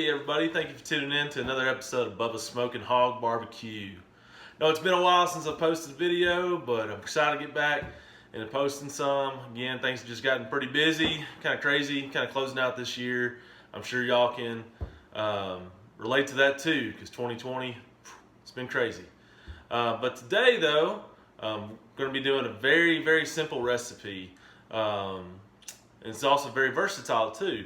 Hey everybody, thank you for tuning in to another episode of Bubba's Smoking Hog Barbecue. No, it's been a while since I posted a video, but I'm excited to get back and posting some. Again, things have just gotten pretty busy, kind of crazy, kind of closing out this year. I'm sure y'all can relate to that too, because 2020, it's been crazy. But today though, I'm going to be doing a very, very simple recipe. And it's also very versatile too.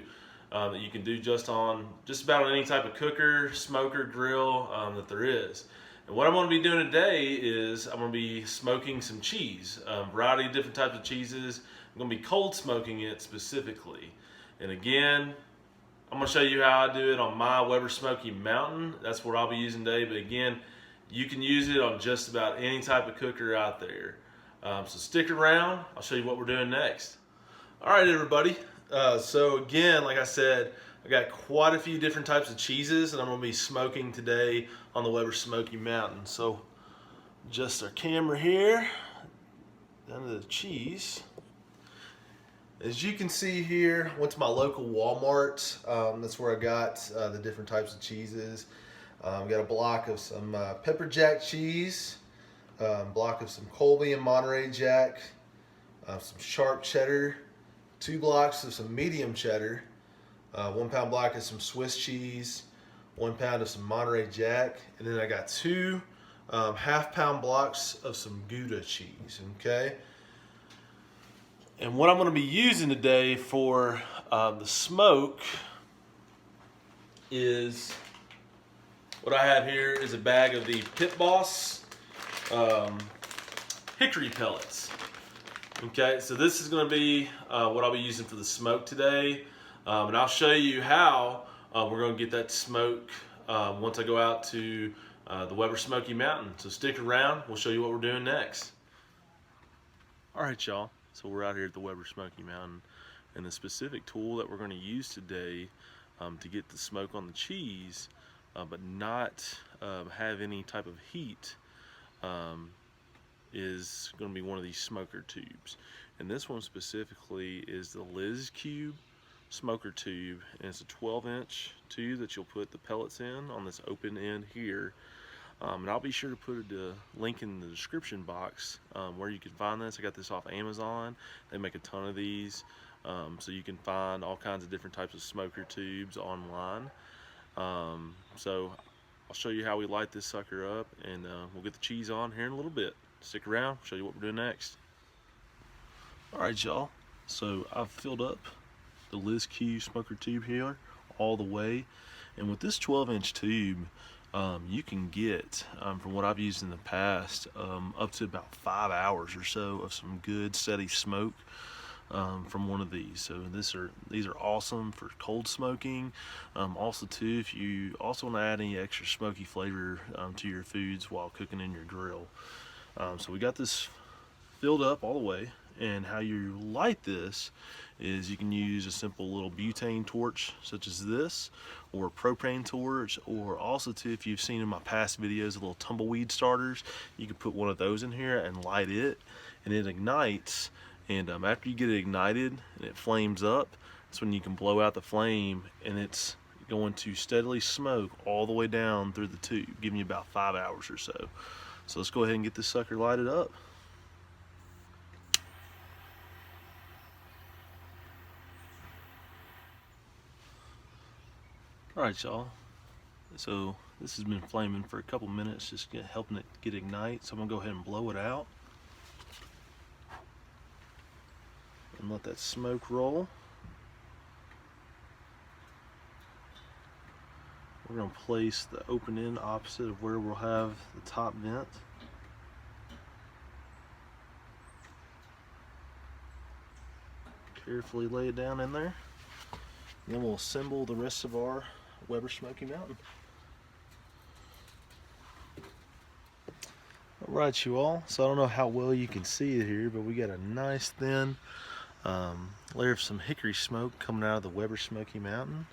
That you can do just about any type of cooker, smoker, grill that there is. And what I'm going to be doing today is I'm going to be smoking some cheese, a variety of different types of cheeses. I'm going to be cold smoking it specifically. And again, I'm going to show you how I do it on my Weber Smokey Mountain. That's what I'll be using today. But again, you can use it on just about any type of cooker out there. So stick around. I'll show you what we're doing next. All right, everybody. So again, like I said, I got quite a few different types of cheeses that I'm going to be smoking today on the Weber Smokey Mountain. So just our camera here, down to the cheese. As you can see here, went to my local Walmart. That's where I got the different types of cheeses. Got a block of some pepper jack cheese, block of some Colby and Monterey Jack, some sharp cheddar, 2 blocks of some medium cheddar, 1 pound block of some Swiss cheese, 1 pound of some Monterey Jack, and then I got 2 half-pound blocks of some Gouda cheese, okay? And what I'm going to be using today for the smoke is, what I have here is a bag of the Pit Boss hickory pellets. Okay, so this is going to be what I'll be using for the smoke today, and I'll show you how we're going to get that smoke once I go out to the Weber Smokey Mountain. So stick around, we'll show you what we're doing next. Alright y'all, so we're out here at the Weber Smokey Mountain, and the specific tool that we're going to use today to get the smoke on the cheese, but not have any type of heat, is going to be one of these smoker tubes. And this one specifically is the LIZZQ Smoker Tube, and it's a 12-inch tube that you'll put the pellets in on this open end here. And I'll be sure to put a link in the description box where you can find this. I got this off Amazon. They make a ton of these, so you can find all kinds of different types of smoker tubes online. So I'll show you how we light this sucker up, and we'll get the cheese on here in a little bit. Stick around, show you what we're doing next. Alright y'all, so I've filled up the LIZZQ smoker tube here all the way, and with this 12-inch tube you can get, from what I've used in the past, up to about 5 hours or so of some good steady smoke from one of these. So these are awesome for cold smoking. Also too, if you also want to add any extra smoky flavor to your foods while cooking in your grill. So we got this filled up all the way, and how you light this is you can use a simple little butane torch such as this, or a propane torch, or also too, if you've seen in my past videos, the little tumbleweed starters, you can put one of those in here and light it, and it ignites. And after you get it ignited and it flames up, that's when you can blow out the flame, and it's going to steadily smoke all the way down through the tube, giving you about 5 hours or so. So let's go ahead and get this sucker lighted up. Alright y'all, so this has been flaming for a couple minutes, just helping it get ignite. So I'm going to go ahead and blow it out and let that smoke roll. We're going to place the open end opposite of where we'll have the top vent. Carefully lay it down in there. And then we'll assemble the rest of our Weber Smokey Mountain. Alright you all, so I don't know how well you can see it here, but we got a nice thin layer of some hickory smoke coming out of the Weber Smokey Mountain.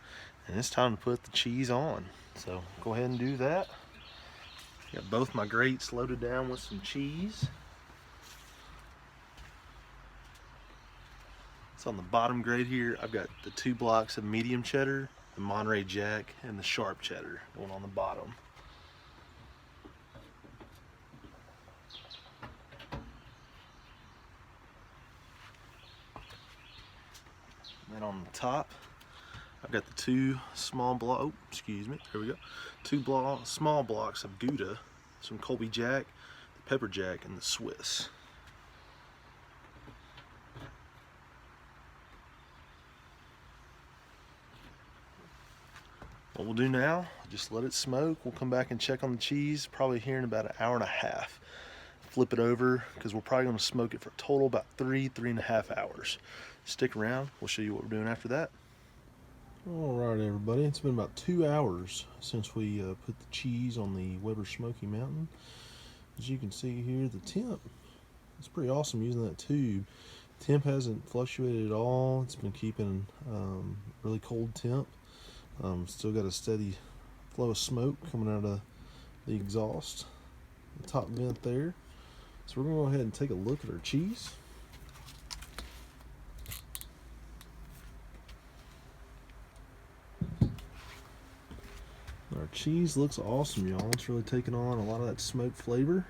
And it's time to put the cheese on. So go ahead and do that. Got both my grates loaded down with some cheese. So on the bottom grate here, I've got the 2 blocks of medium cheddar, the Monterey Jack and the sharp cheddar going on the bottom. And then on the top, I've got the two small block. Oh, excuse me. There we go. Two small blocks of Gouda, some Colby Jack, the Pepper Jack, and the Swiss. What we'll do now, just let it smoke. We'll come back and check on the cheese probably here in about an hour and a half. Flip it over because we're probably going to smoke it for a total about 3.5 hours. Stick around, we'll show you what we're doing after that. Alright everybody, it's been about 2 hours since we put the cheese on the Weber Smokey Mountain. As you can see here, the temp, it's pretty awesome using that tube. Temp hasn't fluctuated at all. It's been keeping really cold temp. Still got a steady flow of smoke coming out of the exhaust, the top vent there. So we're going to go ahead and take a look at our cheese. Our cheese looks awesome, y'all. It's really taking on a lot of that smoke flavor.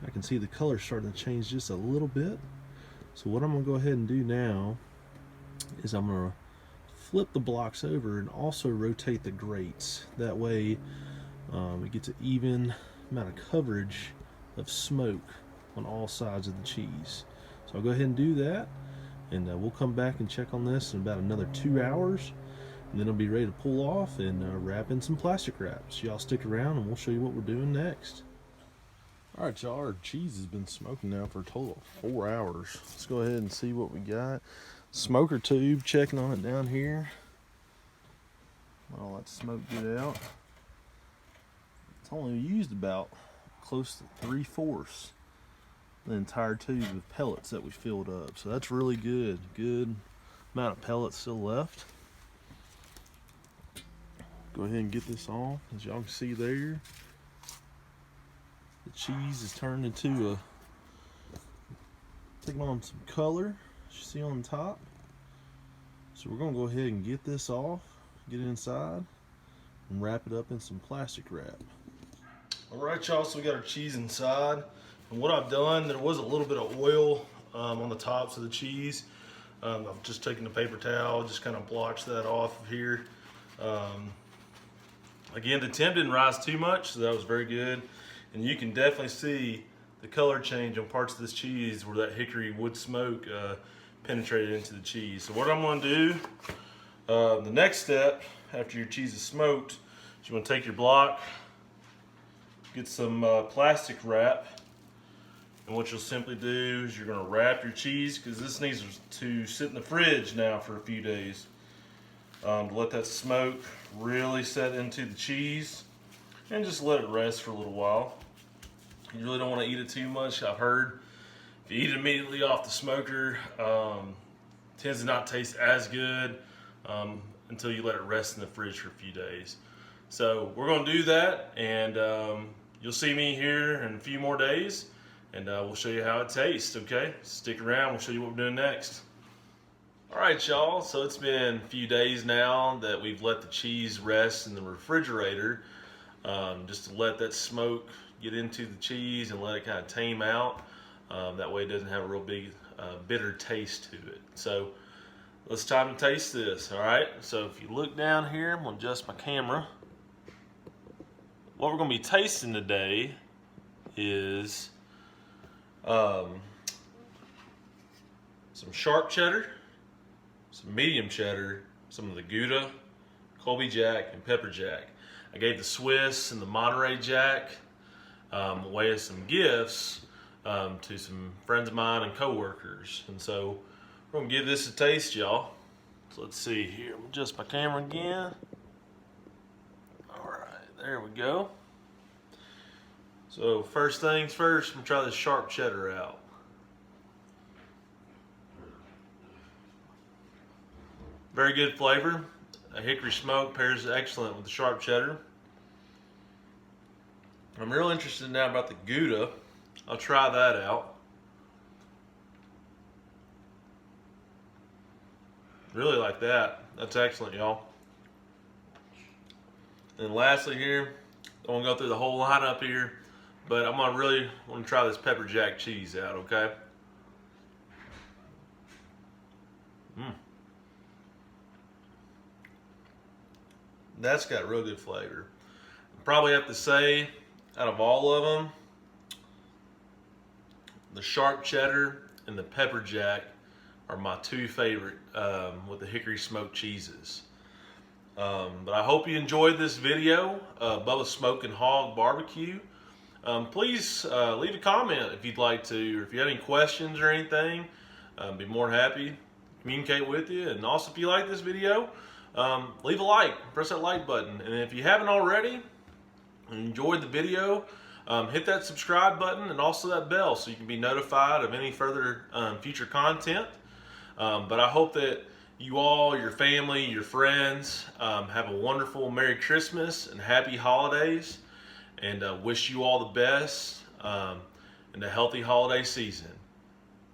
I can see the color starting to change just a little bit. So what I'm going to go ahead and do now is I'm going to flip the blocks over and also rotate the grates. That way it gets an even amount of coverage of smoke on all sides of the cheese. So I'll go ahead and do that, and we'll come back and check on this in about another 2 hours, and then it'll be ready to pull off and wrap in some plastic wraps. Y'all stick around and we'll show you what we're doing next. Alright y'all, our cheese has been smoking now for a total of 4 hours. Let's go ahead and see what we got. Smoker tube, checking on it down here. All that smoke get out. It's only used about close to 3/4 the entire tube of pellets that we filled up. So that's really good. Good amount of pellets still left. Go ahead and get this on. As y'all can see there, the cheese is turned into taking on some color, as you see on the top. So we're going to go ahead and get this off, get it inside, and wrap it up in some plastic wrap. Alright y'all, so we got our cheese inside. And what I've done, there was a little bit of oil on the tops of the cheese. I've just taken the paper towel, just kind of blotched that off of here. Again, the temp didn't rise too much, so that was very good. And you can definitely see the color change on parts of this cheese where that hickory wood smoke penetrated into the cheese. So what I'm going to do, the next step after your cheese is smoked, is you want to take your block, get some plastic wrap, and what you'll simply do is you're going to wrap your cheese, because this needs to sit in the fridge now for a few days to let that smoke really set into the cheese, and just let it rest for a little while. You really don't want to eat it too much. I've heard if you eat it immediately off the smoker, tends to not taste as good until you let it rest in the fridge for a few days. So we're going to do that, and you'll see me here in a few more days, and we'll show you how it tastes, okay? Stick around, we'll show you what we're doing next. Alright y'all, so it's been a few days now that we've let the cheese rest in the refrigerator, just to let that smoke get into the cheese and let it kind of tame out. That way it doesn't have a real big bitter taste to it. So let's time to taste this, alright? So if you look down here, I'm going to adjust my camera. What we're going to be tasting today is some sharp cheddar, some medium cheddar, some of the Gouda, Colby Jack, and Pepper Jack. I gave the Swiss and the Monterey Jack away as some gifts to some friends of mine and co-workers. And so we're going to give this a taste, y'all. So let's see here. I'm adjust my camera again. Alright, there we go. So first things first, I'm going to try this sharp cheddar out. Very good flavor. A hickory smoke pairs excellent with the sharp cheddar. I'm real interested now about the Gouda. I'll try that out. Really like that. That's excellent, y'all. And lastly here, I won't go through the whole lineup here, but I'm gonna really want to try this pepper jack cheese out, okay? That's got real good flavor. Probably have to say, out of all of them, the sharp cheddar and the pepper jack are my two favorite with the hickory smoked cheeses. But I hope you enjoyed this video, Bubba Smoking Hog Barbecue. Please leave a comment if you'd like to, or if you have any questions or anything. Be more than happy to communicate with you. And also, if you like this video, leave a like, press that like button. And if you haven't already and enjoyed the video, hit that subscribe button and also that bell so you can be notified of any further future content. But I hope that you all, your family, your friends, have a wonderful Merry Christmas and Happy Holidays, and wish you all the best and a healthy holiday season.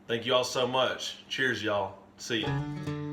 Thank you all so much. Cheers, y'all. See ya.